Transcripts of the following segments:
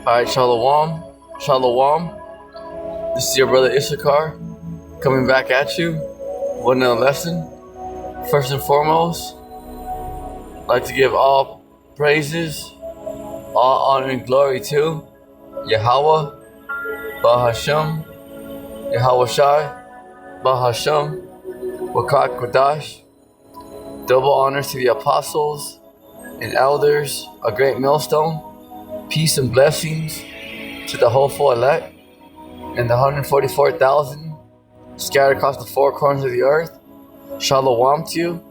Alright, Shalom. Shalom. This is your brother Issachar coming back at you with another lesson. First and foremost, I'd like to give all praises, all honor and glory to Yahweh, Bahashem, Yahweh Shai, Bahashem, Wakat Kodash. Double honors to the apostles and elders, a great millstone. Peace and blessings to the hopeful elect and the 144,000 scattered across the four corners of the earth. Shalom to you.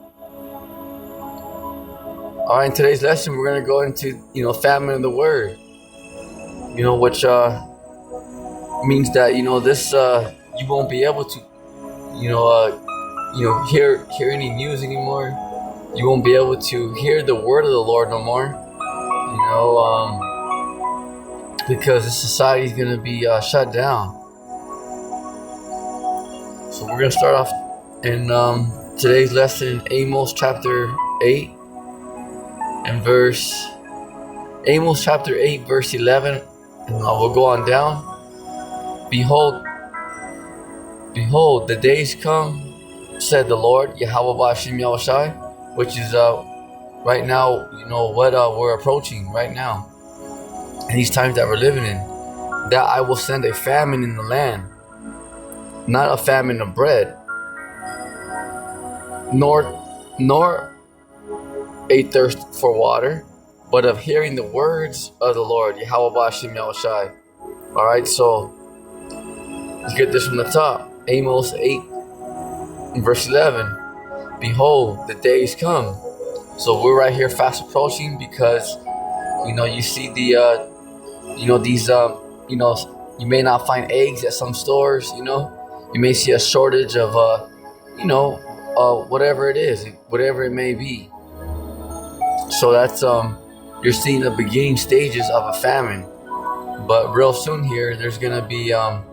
Alright, in today's lesson we're going to go into, famine of the word. Which means that, this, you won't be able to, hear any news anymore. You won't be able to hear the word of the Lord no more. Because this society is going to be shut down. So we're going to start off in today's lesson in Amos chapter 8 and Amos chapter 8 verse 11, and we'll go on down. Behold, the days come, said the Lord, Yahweh Ba'Shem Yahushai, which is right now, what we're approaching right now. In these times that we're living in, that I will send a famine in the land, not a famine of bread, nor a thirst for water, but of hearing the words of the Lord, Yahweh Ba'Shem Yahushai. Alright, so let's get this from the top. Amos 8 verse 11. Behold, the days come. So we're right here fast approaching, because you see the these you may not find eggs at some stores. You may see a shortage of whatever it is, whatever it may be. So that's you're seeing the beginning stages of a famine. But real soon here, there's gonna be in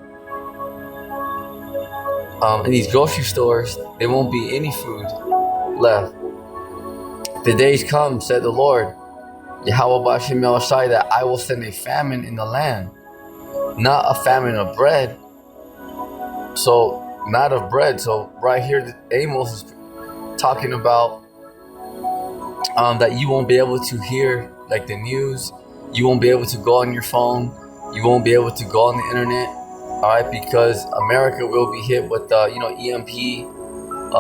these grocery stores, there won't be any food left. The days come, said the Lord, Yahweh Ba'Shem Yahushai, that I will send a famine in the land, not a famine of bread. So, not of bread. So, right here, Amos is talking about that you won't be able to hear like the news. You won't be able to go on your phone. You won't be able to go on the internet. All right, because America will be hit with EMP,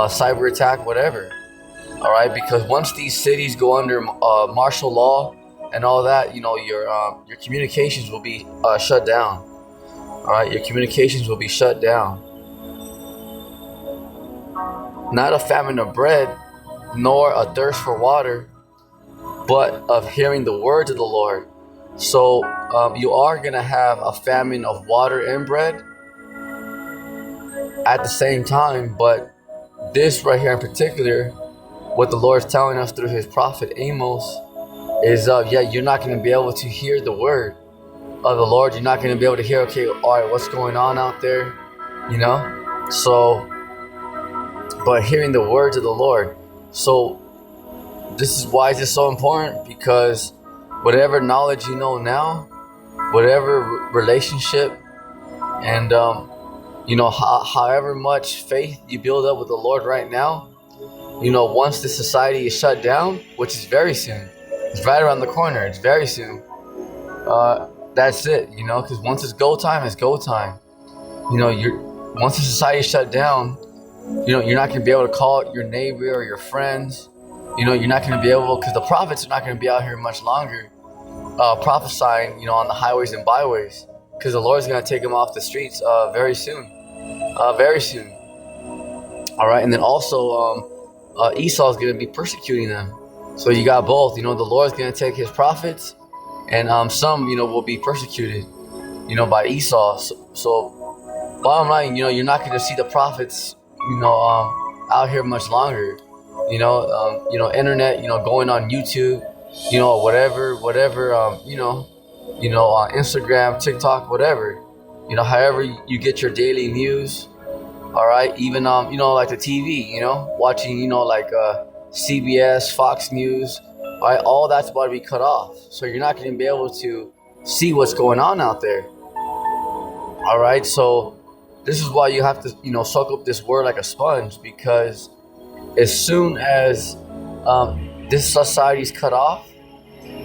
cyber attack, whatever. All right, because once these cities go under martial law and all that, your communications will be shut down. All right, your communications will be shut down. Not a famine of bread, nor a thirst for water, but of hearing the words of the Lord. So you are going to have a famine of water and bread at the same time. But this right here in particular, what the Lord is telling us through his prophet Amos is, you're not going to be able to hear the word of the Lord. You're not going to be able to hear, okay, all right, what's going on out there, So, but hearing the words of the Lord. So this is why it's so important, because whatever knowledge you know now, whatever relationship, and however much faith you build up with the Lord right now, once the society is shut down, which is very soon, it's right around the corner, it's very soon, that's it, because once it's go time, it's go time. Once the society is shut down, you're not going to be able to call your neighbor or your friends, You're not going to be able, because the prophets are not going to be out here much longer prophesying, on the highways and byways, because the Lord's going to take them off the streets very soon. Very soon. All right. And then also Esau's going to be persecuting them. So you got both. The Lord's going to take his prophets, and some, will be persecuted, by Esau. So bottom line, you're not going to see the prophets, out here much longer. Internet, going on YouTube, whatever, on Instagram, TikTok, whatever, however you get your daily news. All right. Even, like the TV, watching, like CBS, Fox News, all right, all that's about to be cut off. So you're not going to be able to see what's going on out there. All right. So this is why you have to, soak up this word like a sponge, because as soon as this society is cut off,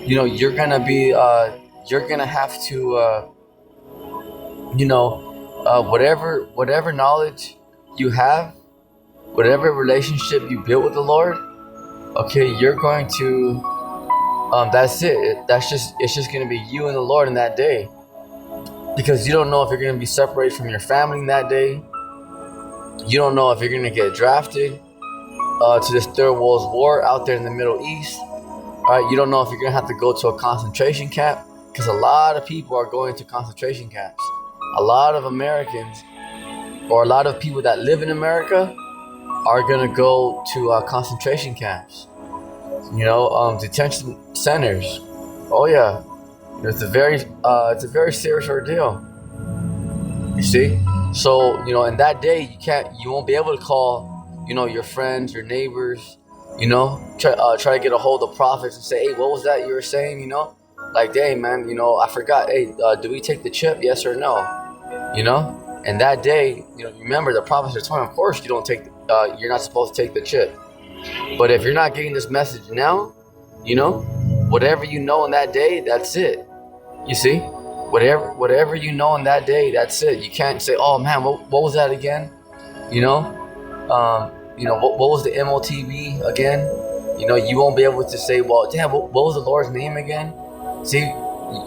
you're going to be, you're going to have to, whatever knowledge you have, whatever relationship you build with the Lord, okay, you're going to, that's it. It's just going to be you and the Lord in that day, because you don't know if you're going to be separated from your family in that day. You don't know if you're going to get drafted to this third world war out there in the Middle East. All right, you don't know if you're going to have to go to a concentration camp, because a lot of people are going to concentration camps. A lot of Americans, or a lot of people that live in America, are going to go to concentration camps, detention centers. Oh yeah, it's a very serious ordeal. You see, so in that day you won't be able to call, your friends, your neighbors, try to get a hold of prophets and say, hey, what was that you were saying? Like, dang man, I forgot. Hey, do we take the chip? Yes or no? And that day, remember the prophets are telling, of course you don't take, you're not supposed to take the chip. But if you're not getting this message now, whatever you know in that day, that's it. You see, whatever you know in that day, that's it. You can't say, oh man, what was that again? What was the MOTV again? You won't be able to say, well, damn, what was the Lord's name again? See,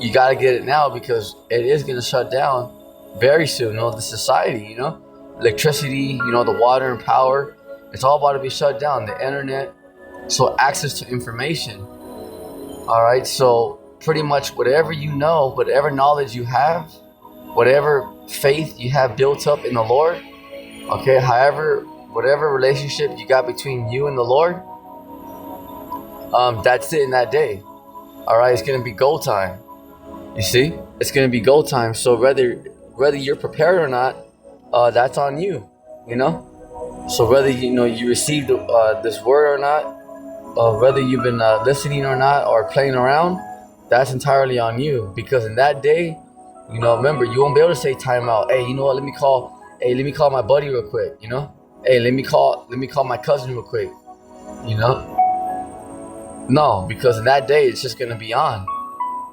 you got to get it now, because it is going to shut down very soon. The society, electricity, the water and power, it's all about to be shut down. The internet, so access to information. All right, so pretty much whatever whatever knowledge you have, whatever faith you have built up in the Lord, okay, whatever relationship you got between you and the Lord, that's it in that day. All right, it's gonna be go time. You see, it's gonna be go time. So whether you're prepared or not, that's on you. So whether you received this word or not, whether you've been listening or not, or playing around, that's entirely on you. Because in that day, remember, you won't be able to say time out. Hey, what? Let me call my buddy real quick. Hey, let me call my cousin real quick. No, because in that day it's just gonna be on.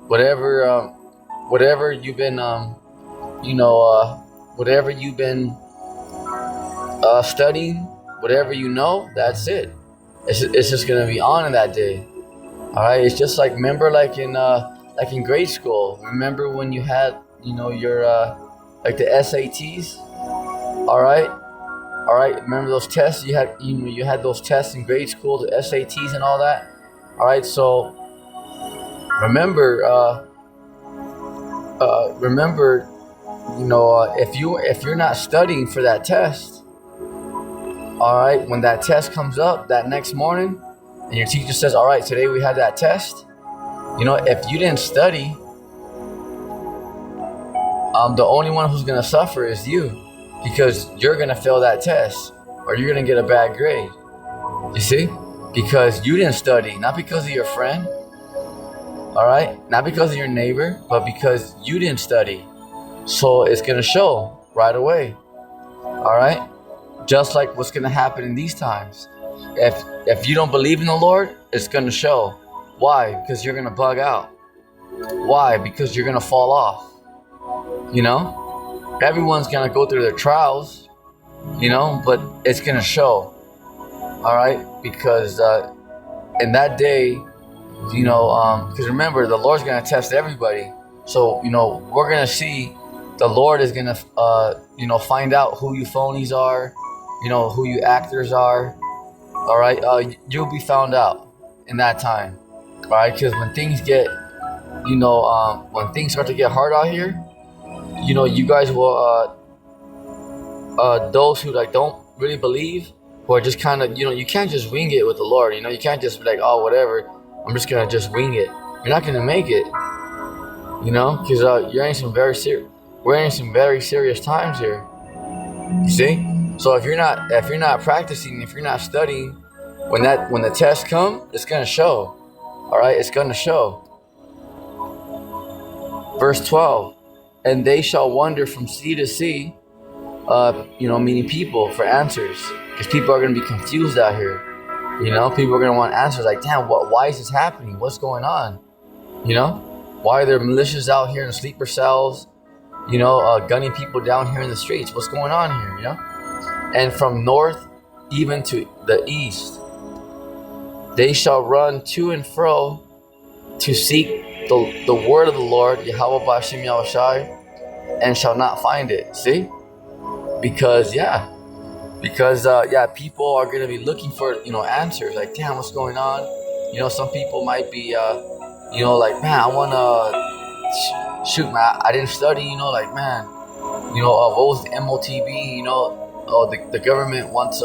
Whatever you've been whatever you've been studying, whatever that's it. It's just gonna be on in that day. All right, it's just like, remember, like in grade school. Remember when you had your like the SATs. All right. Remember those tests you had? You had those tests in grade school, the SATs and all that. All right, so remember, if you're not studying for that test, all right, when that test comes up that next morning, and your teacher says, all right, today we had that test, if you didn't study, the only one who's gonna suffer is you, because you're gonna fail that test, or you're gonna get a bad grade. You see? Because you didn't study, not because of your friend, all right? Not because of your neighbor, but because you didn't study. So it's going to show right away, all right? Just like what's going to happen in these times. If you don't believe in the Lord, it's going to show. Why? Because you're going to bug out. Why? Because you're going to fall off. Everyone's going to go through their trials, but it's going to show. All right, because And that day, because remember, the Lord's gonna test everybody. So we're gonna see. The Lord is gonna find out who you phonies are, who you actors are. All right, you'll be found out in that time. All right, because when things get, when things start to get hard out here, you guys will, those who like don't really believe, who are just kind of, you can't just wing it with the Lord. You can't just be like, oh, whatever, I'm just gonna just wing it. You're not gonna make it. Because you're in some we're in some very serious times here. You see? So if you're not practicing, if you're not studying, when the tests come, it's gonna show. All right, it's gonna show. Verse 12, and they shall wander from sea to sea, meaning people, for answers, because people are gonna be confused out here. People are gonna want answers like, damn, why is this happening? What's going on? Why are there militias out here in sleeper cells? Gunning people down here in the streets. What's going on here? And from north even to the east, they shall run to and fro to seek the word of the Lord, Yahweh B'Hashem Yahushai, and shall not find it. See? Because people are going to be looking for, answers. Like, damn, what's going on? Some people might be, like, man, I want to shoot, man, I didn't study, like, man, what was the MOTB, the government wants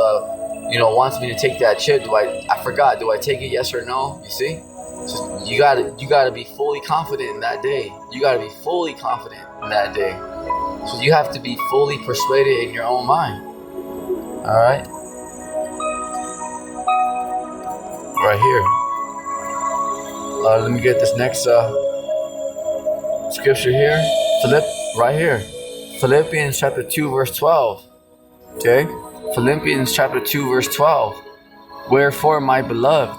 me to take that chip. I forgot, do I take it, yes or no? You see? So you gotta be fully confident in that day. You gotta be fully confident in that day. So you have to be fully persuaded in your own mind. All right? Right here. Let me get this next scripture here. Right here. Philippians chapter 2 verse 12. Okay? Philippians chapter 2 verse 12. Wherefore, my beloved.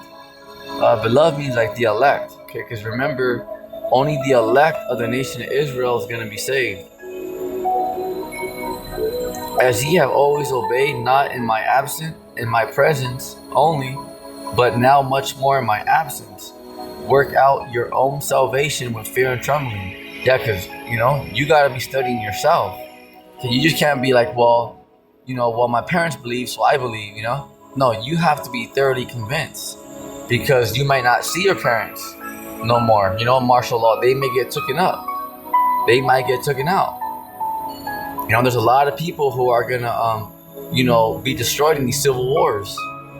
Beloved means like the elect. Okay? Because remember, only the elect of the nation of Israel is going to be saved. As ye have always obeyed, not in my presence only, but now much more in my absence. Work out your own salvation with fear and trembling. Yeah, because, you got to be studying yourself. You just can't be like, well, my parents believe, so I believe, No, you have to be thoroughly convinced, because you might not see your parents no more. Martial law, they may get taken up. They might get taken out. There's a lot of people who are going to, be destroyed in these civil wars.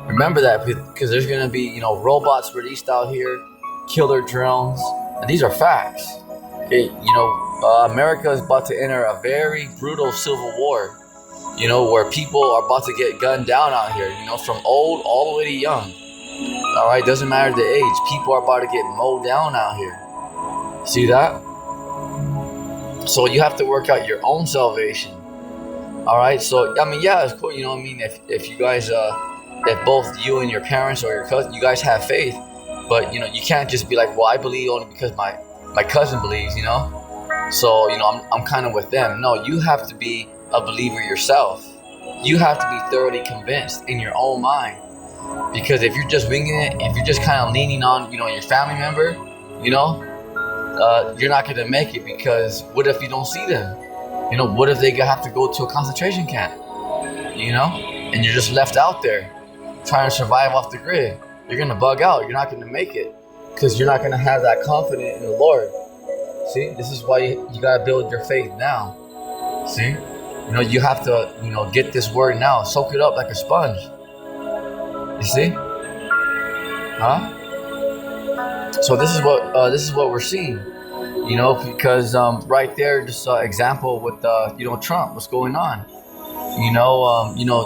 Remember that, because there's going to be, robots released out here, killer drones, and these are facts. Okay, America is about to enter a very brutal civil war, where people are about to get gunned down out here, from old all the way to young. All right, doesn't matter the age. People are about to get mowed down out here. See that? So you have to work out your own salvation. All right. So it's cool. If you guys, if both you and your parents or your cousin, you guys have faith, but you can't just be like, well, I believe only because my cousin believes. So I'm kind of with them. No, you have to be a believer yourself. You have to be thoroughly convinced in your own mind. Because if you're just winging it, if you're just kind of leaning on, your family member, you're not going to make it, because what if you don't see them? What if they have to go to a concentration camp? And you're just left out there trying to survive off the grid. You're going to bug out. You're not going to make it, because you're not going to have that confidence in the Lord. See, this is why you got to build your faith now. See, you have to, get this word now, soak it up like a sponge. You see? Huh? So this is what we're seeing, because right there, just example with Trump, what's going on.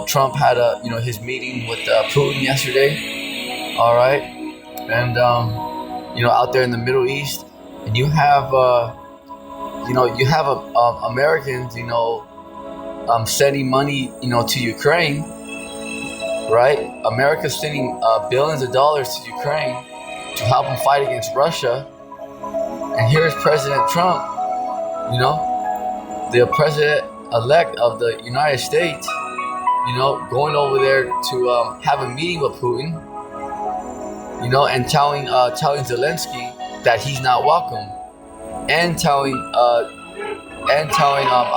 Trump had his meeting with Putin yesterday. All right, and out there in the Middle East, and you have Americans, sending money, to Ukraine. Right? America's sending billions of dollars to Ukraine to help them fight against Russia. And here's President Trump, the president-elect of the United States, going over there to have a meeting with Putin. and telling Zelensky that he's not welcome, and telling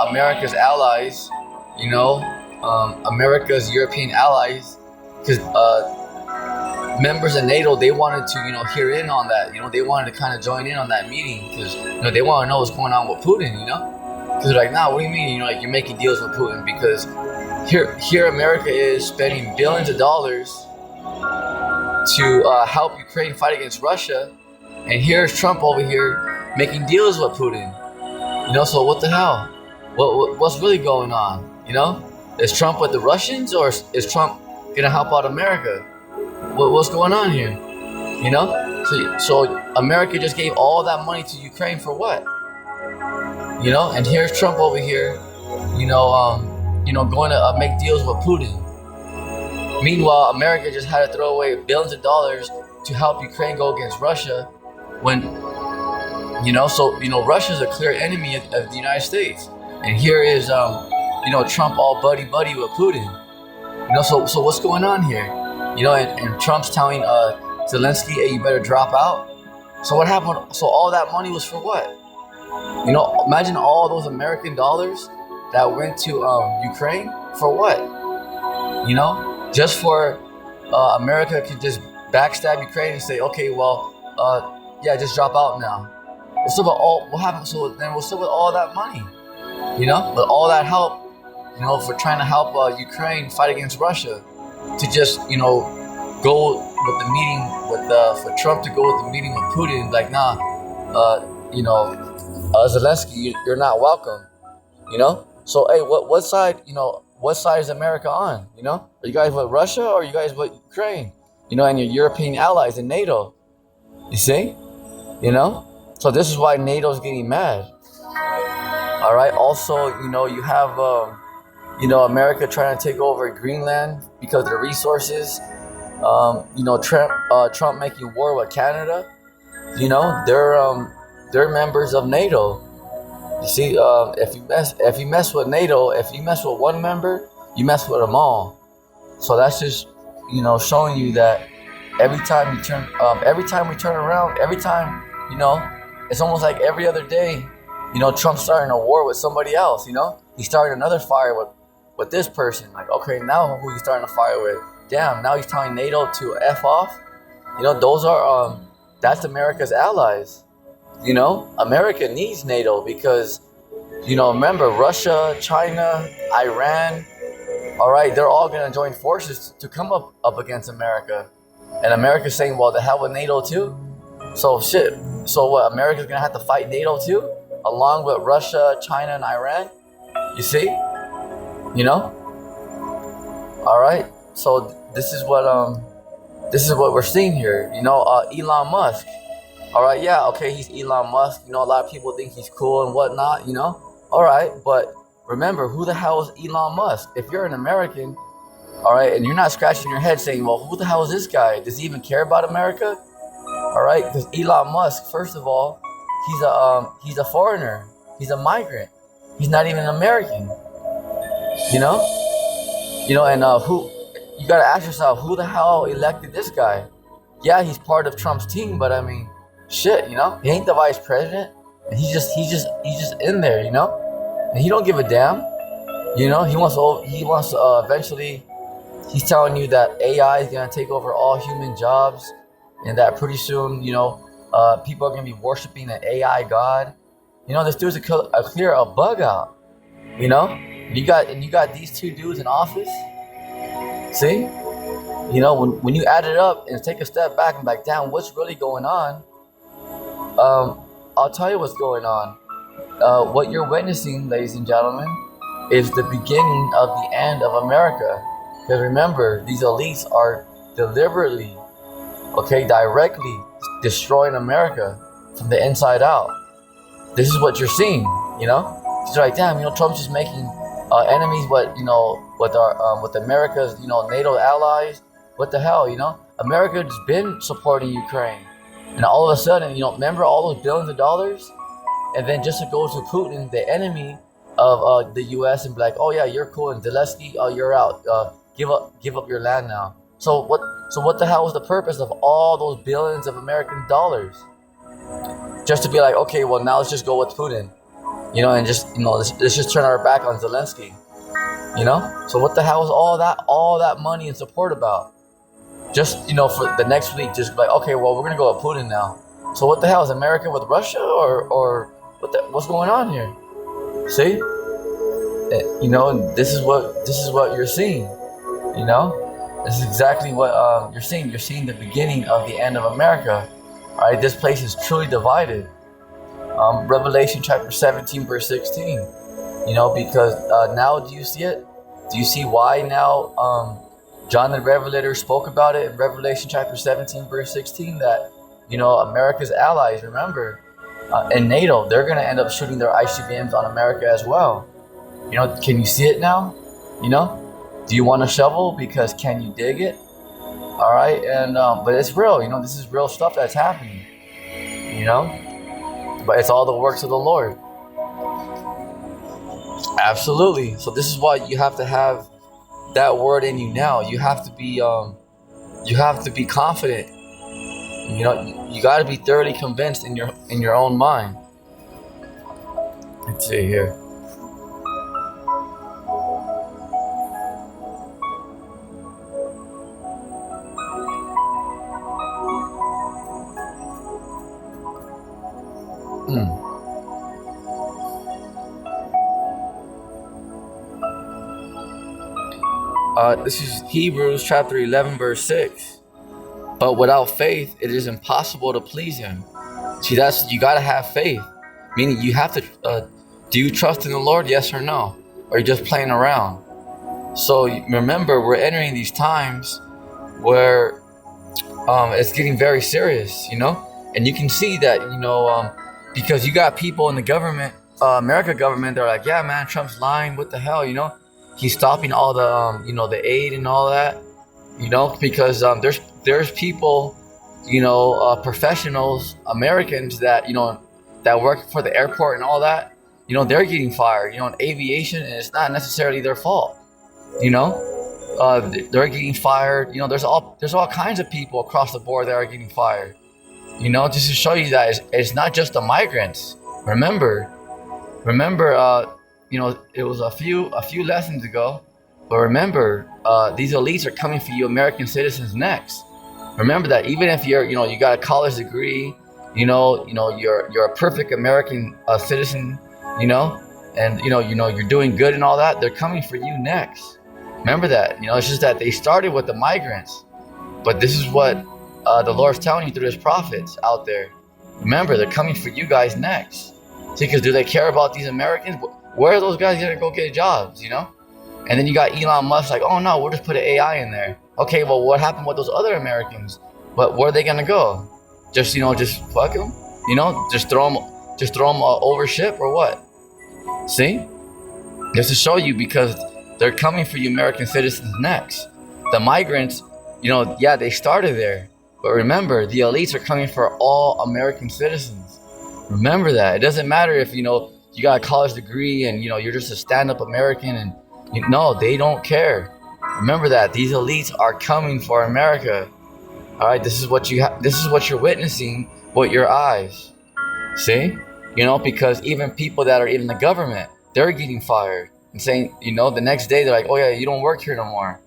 America's allies, America's European allies, because members of NATO, they wanted to hear in on that. They wanted to kind of join in on that meeting because they want to know what's going on with Putin. Because they're like, nah, what do you mean? Like you're making deals with Putin because here America is spending billions of dollars to help Ukraine fight against Russia, and here's Trump over here making deals with Putin. So what the hell? What's really going on? Is Trump with the Russians, or is Trump gonna help out America? What's going on here? So America just gave all that money to Ukraine for what? And here's Trump over here, going to make deals with Putin. Meanwhile, America just had to throw away billions of dollars to help Ukraine go against Russia when, Russia's a clear enemy of the United States. And here is, Trump all buddy-buddy with Putin. So what's going on here? And Trump's telling Zelensky, hey, you better drop out. So what happened? So all that money was for what? Imagine all those American dollars that went to Ukraine for what? Just for America could just backstab Ukraine and say, okay, well, just drop out now. What's up with what happened? So then what's up with all that money? With all that help, for trying to help Ukraine fight against Russia, to just go with the meeting for Trump to go with the meeting with Putin, like nah, Zelensky, you're not welcome. So hey, what side is America on? Are you guys with Russia or are you guys with Ukraine? And your European allies in NATO. You see? So this is why NATO's getting mad. All right. Also, you have America trying to take over Greenland because of the resources. Trump making war with Canada. They're members of NATO. You see, if you mess with NATO, if you mess with one member, you mess with them all. So that's just showing you that every time we turn around, it's almost like every other day, Trump's starting a war with somebody else. He's starting another fire with this person. Like, okay, now who he's starting a fire with? Damn, now he's telling NATO to F off. Those are that's America's allies. America needs NATO because, remember, Russia, China, Iran, all right, they're all going to join forces to come up against America. And America's saying, well, the hell with NATO too? So shit. So what, America's going to have to fight NATO too? Along with Russia, China, and Iran? You see? All right. So this is what we're seeing here. Elon Musk. All right, yeah, okay, he's Elon Musk. A lot of people think he's cool and whatnot, All right, but remember, who the hell is Elon Musk? If you're an American, all right, and you're not scratching your head saying, well, who the hell is this guy? Does he even care about America? All right, because Elon Musk, first of all, he's a foreigner. He's a migrant. He's not even an American. And who? You gotta ask yourself, who the hell elected this guy? Yeah, he's part of Trump's team, but I mean, shit, he ain't the vice president, and he's just in there, and he don't give a damn, he wants to eventually, he's telling you that AI is gonna take over all human jobs, and that pretty soon, people are gonna be worshiping an AI god. This dude's a clear a bug out, you got these two dudes in office. See, when you add it up and take a step back and be like, damn, what's really going on? I'll tell you what's going on. What you're witnessing, ladies and gentlemen, is the beginning of the end of America. Because remember, these elites are deliberately, directly destroying America from the inside out. This is what you're seeing, It's like, damn, Trump's just making enemies, with America's, NATO allies. What the hell, America's been supporting Ukraine. And all of a sudden, remember all those billions of dollars? And then just to go to Putin, the enemy of the U.S., and be like, oh yeah, you're cool, and Zelensky, oh, you're out. Give up your land now. So what the hell was the purpose of all those billions of American dollars? Just to be like, okay, well now let's just go with Putin, and just let's just turn our back on Zelensky, So what the hell was all that money and support about? Just for the next week, just like, okay, well we're gonna go with Putin now. So what the hell is America with Russia or what's going on here? See, this is what you're seeing. This is exactly what you're seeing. You're seeing the beginning of the end of America. All right, this place is truly divided. Revelation chapter 17, verse 16. Because now do you see it? Do you see why now John the Revelator spoke about it in Revelation chapter 17, verse 16, that, America's allies, remember, in NATO, they're going to end up shooting their ICBMs on America as well. Can you see it now? Do you want a shovel? Because can you dig it? All right, and but it's real. This is real stuff that's happening. But it's all the works of the Lord. Absolutely. So this is why you have to have that word in you now. You have to be confident. You got to be thoroughly convinced in your own mind. Let's see here. This is Hebrews chapter 11, verse 6. But without faith, it is impossible to please Him. See, you got to have faith. Meaning you have to, do you trust in the Lord? Yes or no? Or are you just playing around? So remember, we're entering these times where it's getting very serious, And you can see that, because you got people in the government, America government, they're like, yeah, man, Trump's lying. What the hell, He's stopping all the, the aid and all that, because there's people, professionals, Americans that, that work for the airport and all that, they're getting fired, in aviation, and it's not necessarily their fault, they're getting fired. There's all kinds of people across the board that are getting fired, just to show you that it's not just the migrants. Remember, it was a few lessons ago, but remember, these elites are coming for you American citizens next. Remember that even if you're, you got a college degree, you're a perfect American citizen, and you're doing good and all that, they're coming for you next. Remember that, it's just that they started with the migrants, but this is what the Lord's telling you through His prophets out there. Remember, they're coming for you guys next. See, because do they care about these Americans? Where are those guys gonna go get jobs, And then you got Elon Musk like, oh no, we'll just put an AI in there. Okay, well, what happened with those other Americans? But where are they gonna go? Just fuck them? Just throw them over ship or what? See? Just to show you, because they're coming for you American citizens next. The migrants, yeah, they started there. But remember, the elites are coming for all American citizens. Remember that. It doesn't matter if, you got a college degree and, you're just a stand-up American and, no, they don't care. Remember that. These elites are coming for America. All right, this is what you're witnessing with your eyes. See? Because even people that are in the government, they're getting fired and saying, the next day they're like, oh yeah, you don't work here no more.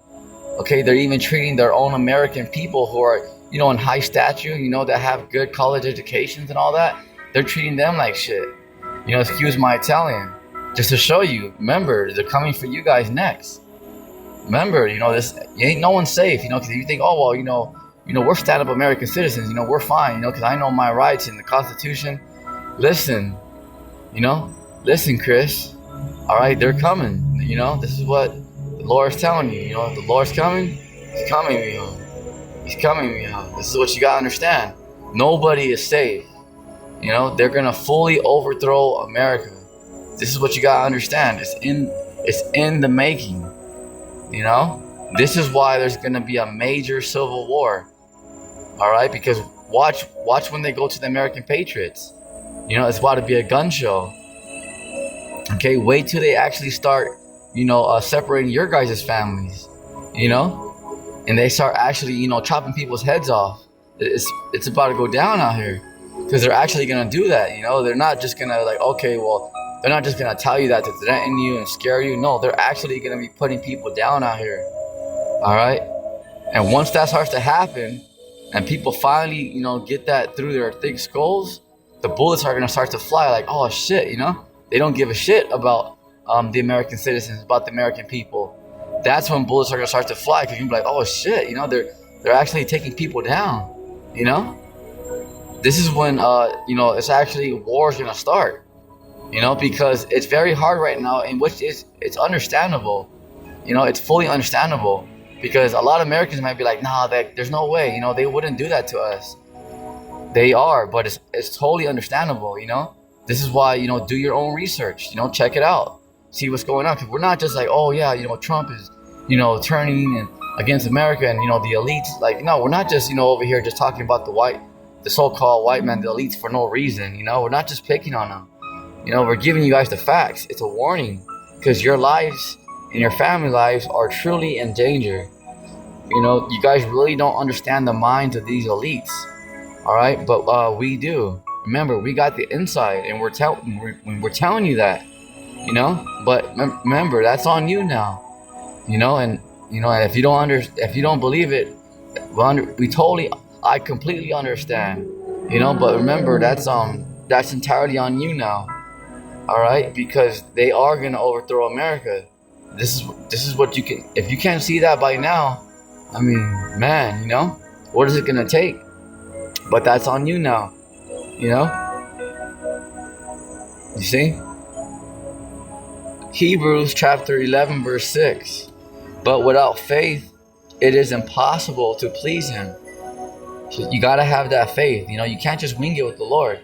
Okay, they're even treating their own American people who are, in high stature, that have good college educations and all that. They're treating them like shit. Excuse my Italian. Just to show you, remember, they're coming for you guys next. Remember, this, ain't no one safe, because you think, oh, well, we're stand-up American citizens, we're fine, because I know my rights in the Constitution. Listen, listen, Chris. All right, they're coming. This is what the Lord's telling you. The Lord's coming. He's coming, He's coming, This is what you gotta understand. Nobody is safe. They're gonna fully overthrow America. This is what you gotta understand. It's in the making. This is why there's gonna be a major civil war. All right, because watch when they go to the American Patriots. It's about to be a gun show. Okay, wait till they actually start, separating your guys' families. and they start actually, chopping people's heads off. It's about to go down out here, because they're actually gonna do that. They're not just gonna like, okay, well, they're not just gonna tell you that to threaten you and scare you. No, they're actually gonna be putting people down out here. All right, and once that starts to happen, and people finally, get that through their thick skulls, the bullets are gonna start to fly. Like, oh shit, they don't give a shit about the American citizens, about the American people. That's when bullets are gonna start to fly, because you'll be like, oh shit, they're actually taking people down. This is when it's actually war's gonna start. Because it's very hard right now, in which it's understandable. It's fully understandable, because a lot of Americans might be like, nah, there's no way, they wouldn't do that to us. They are, but it's totally understandable. This is why, do your own research. Check it out, see what's going on. Because we're not just like, oh yeah, Trump is, turning and against America and the elites. Like, no, we're not just over here just talking about the so-called white man, the elites, for no reason. We're not just picking on them. We're giving you guys the facts. It's a warning, because your lives and your family lives are truly in danger. You guys really don't understand the minds of these elites. All right, but we do. Remember, we got the inside, and we're telling you that. But remember, that's on you now. And if you don't believe it, I completely understand. But remember, that's entirely on you now. All right, because they are gonna overthrow America. This is what you can. If you can't see that by now, I mean, man, what is it gonna take? But that's on you now. You see? Hebrews chapter 11 verse 6. But without faith, it is impossible to please him. So you gotta have that faith. You can't just wing it with the Lord.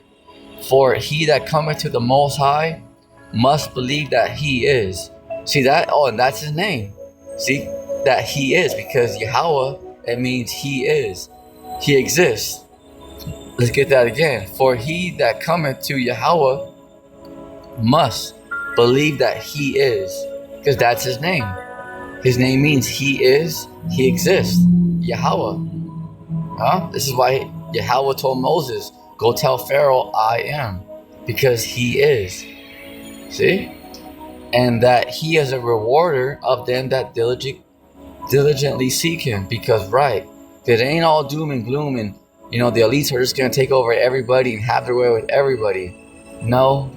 For he that cometh to the Most High must believe that he is. See that? Oh, and that's his name. See that he is, because Yahweh, it means he is. He exists. Let's get that again. For he that cometh to Yahweh must believe that he is, because that's his name. His name means he is, he exists. Yahweh. This is why Yahweh told Moses, go tell Pharaoh I am, because he is. See? And that he is a rewarder of them that diligently seek him. Because it ain't all doom and gloom, and the elites are just gonna take over everybody and have their way with everybody. No.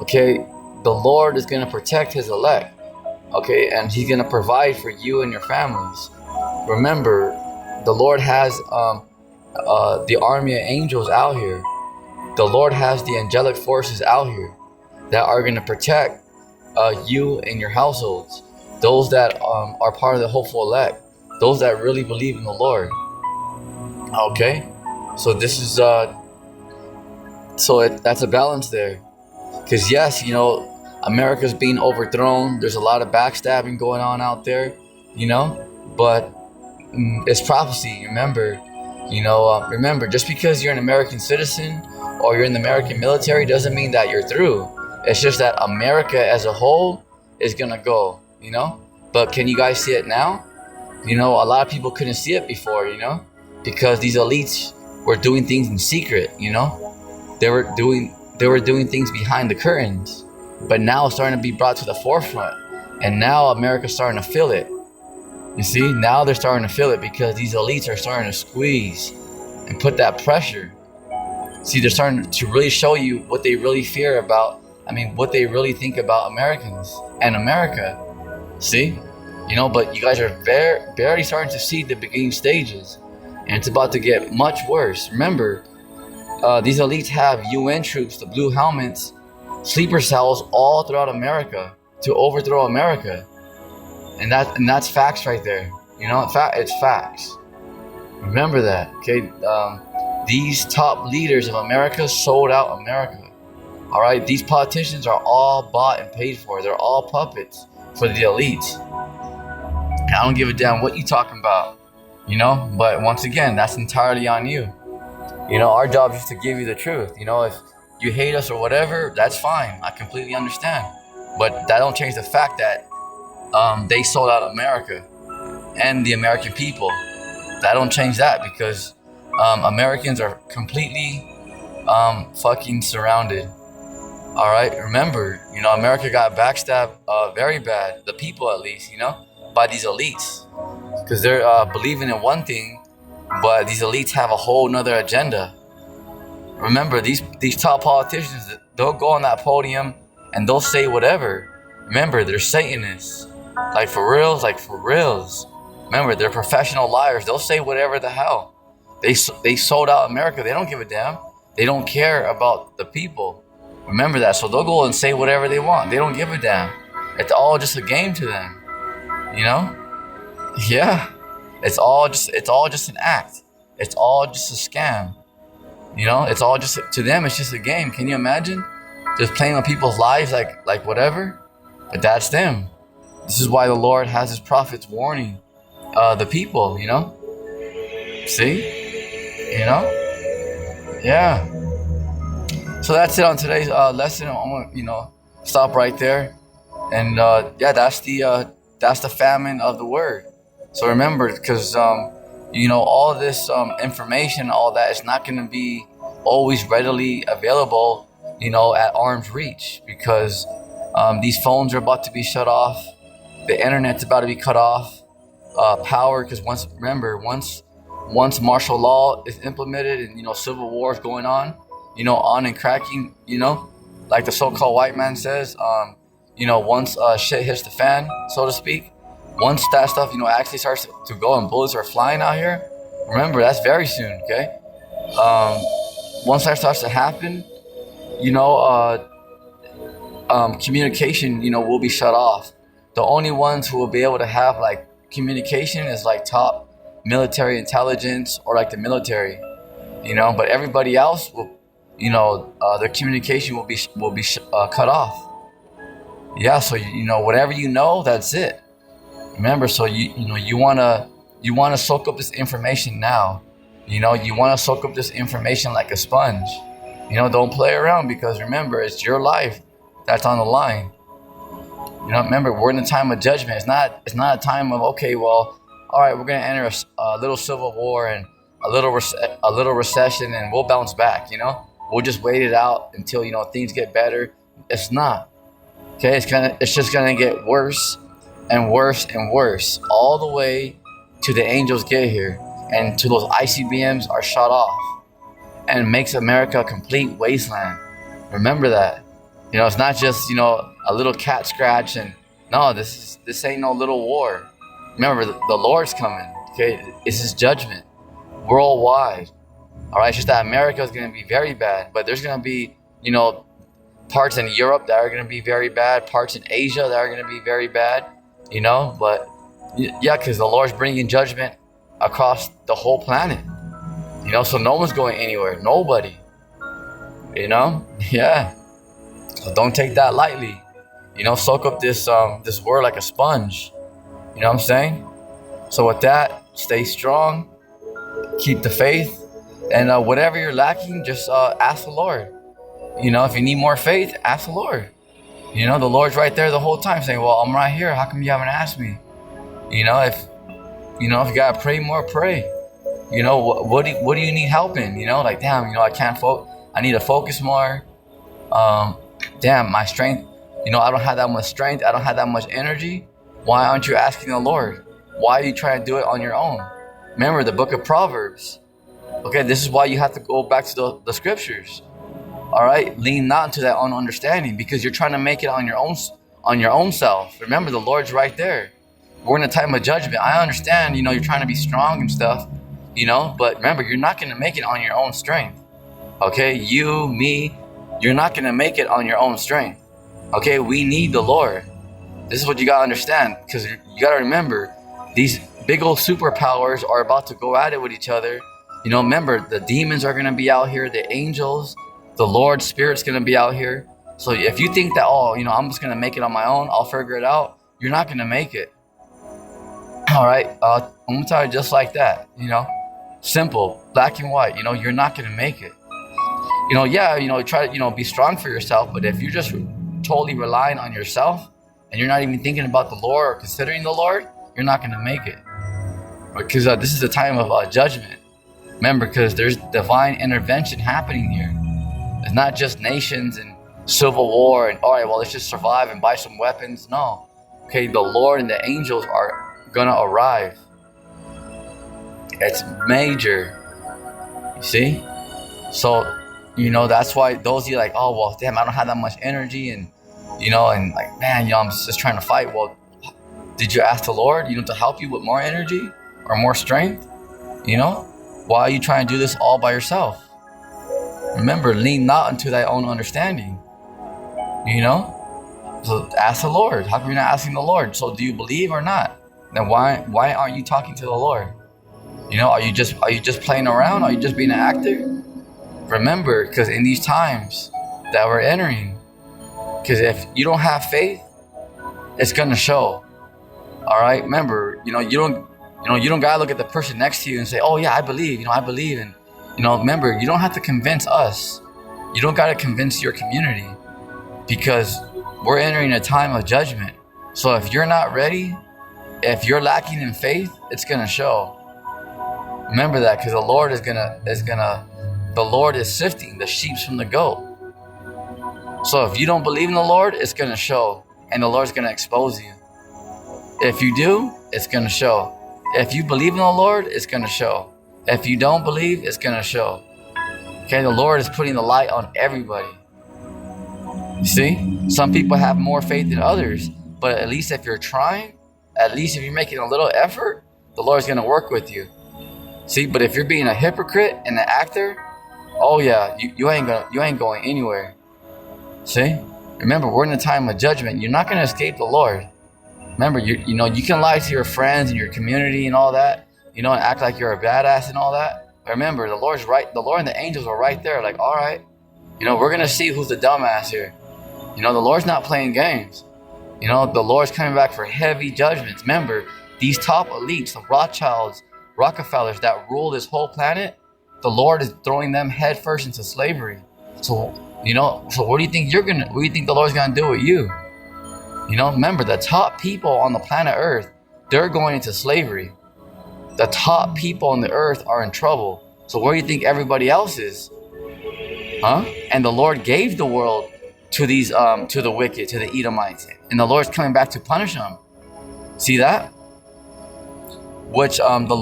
Okay, the Lord is gonna protect his elect. Okay, and he's gonna provide for you and your families. Remember, the Lord has the army of angels out here. The Lord has the angelic forces out here that are gonna protect you and your households. Those that are part of the hopeful elect. Those that really believe in the Lord. Okay, so this is that's a balance there. Because yes, America's being overthrown. There's a lot of backstabbing going on out there, but it's prophecy. Remember, just because you're an American citizen or you're in the American military doesn't mean that you're through. It's just that America as a whole is gonna go, But can you guys see it now? A lot of people couldn't see it before, because these elites were doing things in secret, They were doing things behind the curtains, but now it's starting to be brought to the forefront, and now America's starting to feel it. You see, now they're starting to feel it, because these elites are starting to squeeze and put that pressure. See, they're starting to really show you what they really fear about. What they really think about Americans and America. See, but you guys are barely starting to see the beginning stages, and it's about to get much worse. Remember, these elites have UN troops, the blue helmets, sleeper cells all throughout America to overthrow America, and that's facts right there. It's facts. Remember that, okay? These top leaders of America sold out America. All right, these politicians are all bought and paid for. They're all puppets for the elites. And I don't give a damn what you talking about, But once again, that's entirely on you. Our job is to give you the truth. If you hate us or whatever, that's fine. I completely understand. But that don't change the fact that they sold out America. and the American people. That don't change that, because Americans are completely fucking surrounded. All right, remember, America got backstabbed very bad, the people at least, by these elites, because they're believing in one thing, but these elites have a whole nother agenda. Remember, these top politicians, they'll go on that podium and they'll say whatever. Remember, they're Satanists, like for reals. Remember, they're professional liars. They'll say whatever the hell. They sold out America. They don't give a damn. They don't care about the people. Remember that. So they'll go and say whatever they want. They don't give a damn. It's all just a game to them. Yeah. It's all just an act. It's all just a scam. It's all just, to them, it's just a game. Can you imagine? Just playing on people's lives like whatever? But that's them. This is why the Lord has his prophets warning the people, See? Yeah. So that's it on today's lesson. I'm gonna, stop right there. And that's the famine of the word. So remember, because all this information, all that is not going to be always readily available, at arm's reach, because these phones are about to be shut off. The internet's about to be cut off. Power, because once martial law is implemented and civil war is going on, on and cracking, like the so-called white man says, once shit hits the fan, so to speak, once that stuff actually starts to go and bullets are flying out here, remember, that's very soon. Okay, once that starts to happen, communication will be shut off. The only ones who will be able to have like communication is like top military intelligence or like the military, but everybody else will, their communication will be cut off. Yeah, so whatever that's it. Remember, so you wanna soak up this information now. You wanna soak up this information like a sponge. Don't play around, because remember, it's your life that's on the line. Remember, we're in a time of judgment. It's not a time of, okay, well, all right, we're gonna enter a little civil war and a little recession, and we'll bounce back. We'll just wait it out until things get better. It's not. Okay, it's just gonna get worse and worse and worse, all the way to the angels get here and to those ICBMs are shot off, and makes America a complete wasteland. Remember that. It's not just a little cat scratch, and no, this ain't no little war. Remember, the Lord's coming. Okay, it's his judgment worldwide. All right, it's just that America is going to be very bad, but there's going to be parts in Europe that are going to be very bad, parts in Asia that are going to be very bad. But yeah, because the Lord's bringing judgment across the whole planet. So no one's going anywhere. Nobody. Yeah. So don't take that lightly. Soak up this word like a sponge. You know what I'm saying? So with that, stay strong, keep the faith, and whatever you're lacking, just ask the Lord. If you need more faith, ask the Lord. The Lord's right there the whole time saying, well, I'm right here. How come you haven't asked me? If you gotta pray more, pray. What do you need help in? Like, damn, I can't I need to focus more. Damn, my strength, I don't have that much strength. I don't have that much energy. Why aren't you asking the Lord? Why are you trying to do it on your own? Remember the book of Proverbs. Okay, this is why you have to go back to the scriptures. All right, lean not into that own understanding, because you're trying to make it on your own self. Remember, the Lord's right there. We're in a time of judgment. I understand, you're trying to be strong and stuff, but remember, you're not going to make it on your own strength. Okay, you, me, you're not going to make it on your own strength. Okay, we need the Lord. This is what you got to understand, because you got to remember, these big old superpowers are about to go at it with each other. Remember, the demons are going to be out here, the angels, the Lord's Spirit's going to be out here. So if you think that, I'm just going to make it on my own, I'll figure it out, you're not going to make it. All right, I'm going to tell you just like that, simple, black and white, you're not going to make it. Try to, be strong for yourself, but if you're just totally relying on yourself and you're not even thinking about the Lord or considering the Lord, you're not going to make it. because this is a time of judgment. Remember, because there's divine intervention happening here. It's not just nations and civil war and, all right, well, let's just survive and buy some weapons. No. Okay, the Lord and the angels are going to arrive. It's major. You see? So, that's why those of you like, oh, well, damn, I don't have that much energy. And, and like, man, I'm just trying to fight. Well, did you ask the Lord, to help you with more energy or more strength? Why are you trying to do this all by yourself? Remember, lean not unto thy own understanding. So ask the Lord. How come you're not asking the Lord? So do you believe or not? Then why aren't you talking to the Lord? Are you just playing around? Are you just being an actor? Remember, because in these times that we're entering, because if you don't have faith, it's gonna show. All right. Remember, you don't gotta look at the person next to you and say, "Oh yeah, I believe." I believe, and remember, you don't have to convince us. You don't gotta convince your community, because we're entering a time of judgment. So if you're not ready, if you're lacking in faith, it's gonna show. Remember that, because the Lord is sifting the sheep from the goat. So if you don't believe in the Lord, it's gonna show, and the Lord's gonna expose you. If you do, it's gonna show. If you believe in the Lord, it's gonna show. If you don't believe, it's gonna show. Okay, the Lord is putting the light on everybody. You see, some people have more faith than others, but at least if you're trying, at least if you're making a little effort, the Lord's gonna work with you. See, but if you're being a hypocrite and an actor, oh yeah, you ain't going anywhere. See, remember, we're in a time of judgment. You're not gonna escape the Lord. Remember, you can lie to your friends and your community and all that, and act like you're a badass and all that. But remember, the Lord's right. The Lord and the angels are right there. Like, all right, we're gonna see who's the dumbass here. The Lord's not playing games. The Lord's coming back for heavy judgments. Remember, these top elites, the Rothschilds, Rockefellers that rule this whole planet, the Lord is throwing them headfirst into slavery. So, so what do you think the Lord's gonna do with you? Remember, the top people on the planet Earth, they're going into slavery. The top people on the earth are in trouble. So where do you think everybody else is? Huh? And the Lord gave the world to these, to the wicked, to the Edomites. And the Lord's coming back to punish them. See that? Which the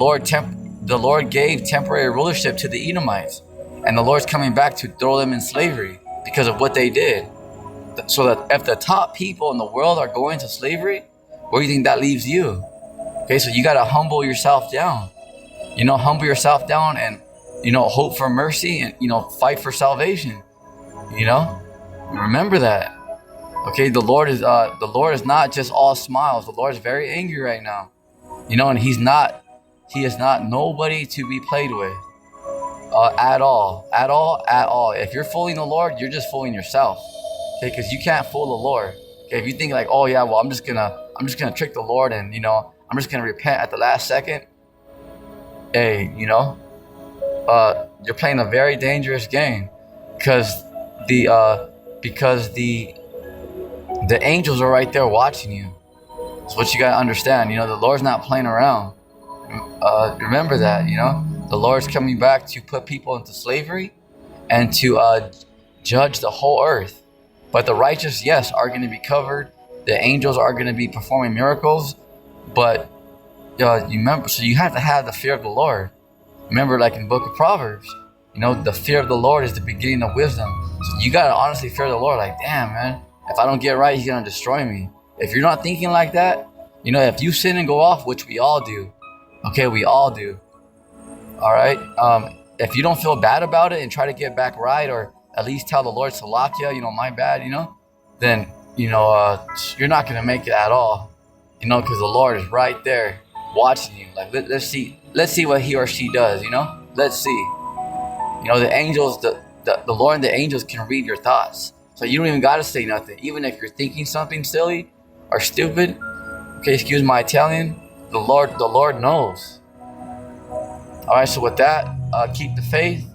Lord gave temporary rulership to the Edomites. And the Lord's coming back to throw them in slavery because of what they did. So that if the top people in the world are going to slavery, where do you think that leaves you? Okay, so you got to humble yourself down. Humble yourself down and, hope for mercy and, fight for salvation. Remember that. Okay, the Lord is not just all smiles. The Lord is very angry right now. And he is not nobody to be played with. At all. If you're fooling the Lord, you're just fooling yourself. Okay, because you can't fool the Lord. Okay, if you think like, oh yeah, well, I'm just gonna trick the Lord and I'm just gonna repent at the last second. Hey, you're playing a very dangerous game, because the angels are right there watching you. That's what you gotta understand. The Lord's not playing around. Remember that. The Lord's coming back to put people into slavery and to judge the whole earth. But the righteous, yes, are going to be covered. The angels are going to be performing miracles. But you remember, so you have to have the fear of the Lord. Remember, like in the book of Proverbs, the fear of the Lord is the beginning of wisdom. So you got to honestly fear the Lord. Like, damn, man, if I don't get right, he's going to destroy me. If you're not thinking like that, if you sin and go off, which we all do. Okay, we all do. All right. If you don't feel bad about it and try to get back right, or at least tell the Lord, Salakia, my bad, then, you're not going to make it at all, because the Lord is right there watching you. Like, let's see what he or she does, let's see. The angels, the Lord and the angels can read your thoughts. So you don't even got to say nothing. Even if you're thinking something silly or stupid, okay, excuse my Italian, the Lord knows. All right, so with that, keep the faith.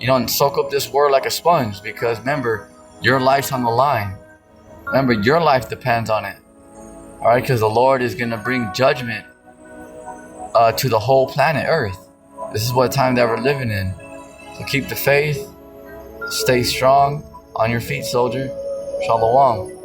And soak up this word like a sponge, because remember, your life's on the line. Remember, your life depends on it. All right, because the Lord is going to bring judgment. to the whole planet Earth. This is what time that we're living in. So keep the faith, stay strong on your feet, soldier. Shalom.